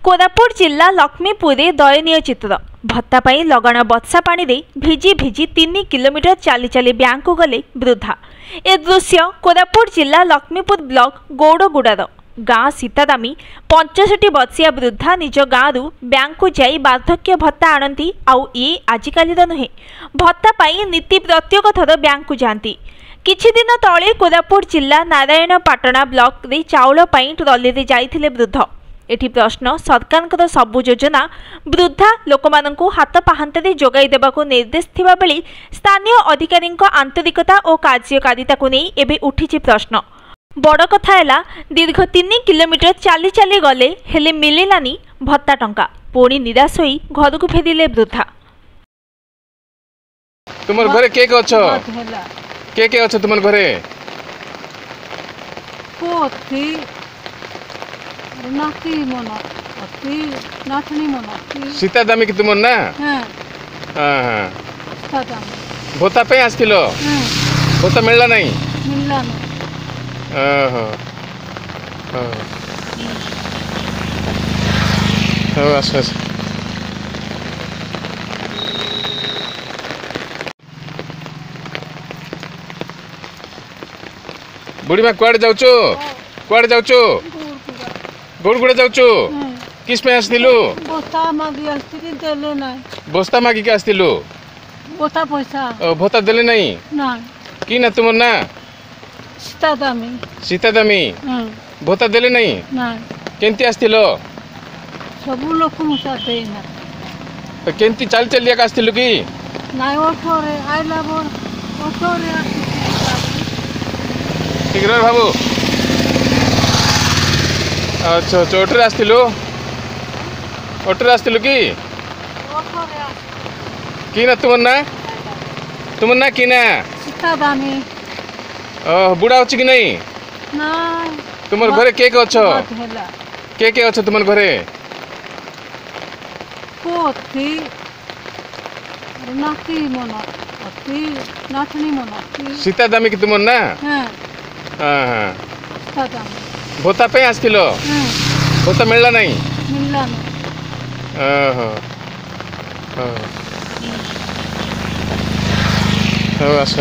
कोरापुट जिला लक्ष्मीपुर दयनीय चित्र भत्ता पाई लगाण वर्षा पानी दे भिजी भिजी 3 किलोमीटर चली चली बैंक को गले वृद्धा। ए दृश्य कोरापुट जिला लक्ष्मीपुर ब्लॉक गौड़गुड़ार गाँ सीतादामी 65 वर्षीय वृद्धा निज गाँव बैंक को जाई वार्धक्य भत्ता आणती। आउ ये आजिकाली नुहे, भत्ता पाई नीति प्रत्येक थर बैंक को जाती। किछि दिन तले कोरापुट जिला नारायणपाटना ब्लॉक रे चाउल पाई ट्रली रे जाइथिले वृद्ध। एठी प्रश्न सरकार सबु योजना वृद्धा लोक मानकु हाथ पाहांते जोगाई देबाको निर्देश थिबा बेले स्थानीय अधिकारी आंतरिकता और कार्यकारिता को नहीं एबे उठिछि प्रश्न। बड़ कथा है दीर्घ 3 किलोमीटर चली चली गले हेले मिलिलानी भत्ता टंका। पुणी निराश होई घर को फेरिले वृद्धा। तुमर घरे के अछो के अछो तुमर घरे पोथी नाती मनो अति नाथनी मनो सीता दामी कि तुमर ना हां हां सीता दामी भत्ता पे आस्तिलो भत्ता मिलला नहीं ओहो हां आस बुढ़ी माँ कुआड़े जाउचो कुआड़े जाउचो गुड़गुड़े जाउचो किस पे आस्तिलु बस्ता मागी आस्तिली देले नाही बस्ता मागी के आस्तिलु बस्ता पैसा भत्ता देले नहीं नाही की ना तुमर ना सीता दामी भत्ता देले नहीं नाही केंती आस्तिलो सबु लोक मुसा देना केंती चाल चलिया का आस्तिलु की नाही ओठोरे आइला बोर ओठोरे ठीक रे बाबू। अच्छा चोटरे आस्तिलु ओटरे आस्तिलु की ना तुमर ना की ना सीता दामी बुढ़ा अच्छी कि नहीं ना तुमर घरे के अछो के अछो तुमर घरे पोथी नाती मनो अति नाथनी मनो सीता दामी कि तुमर ना हां हां सीता दामी भत्ता पे आस्तिलो भत्ता मिलला नहीं ओहो हां आस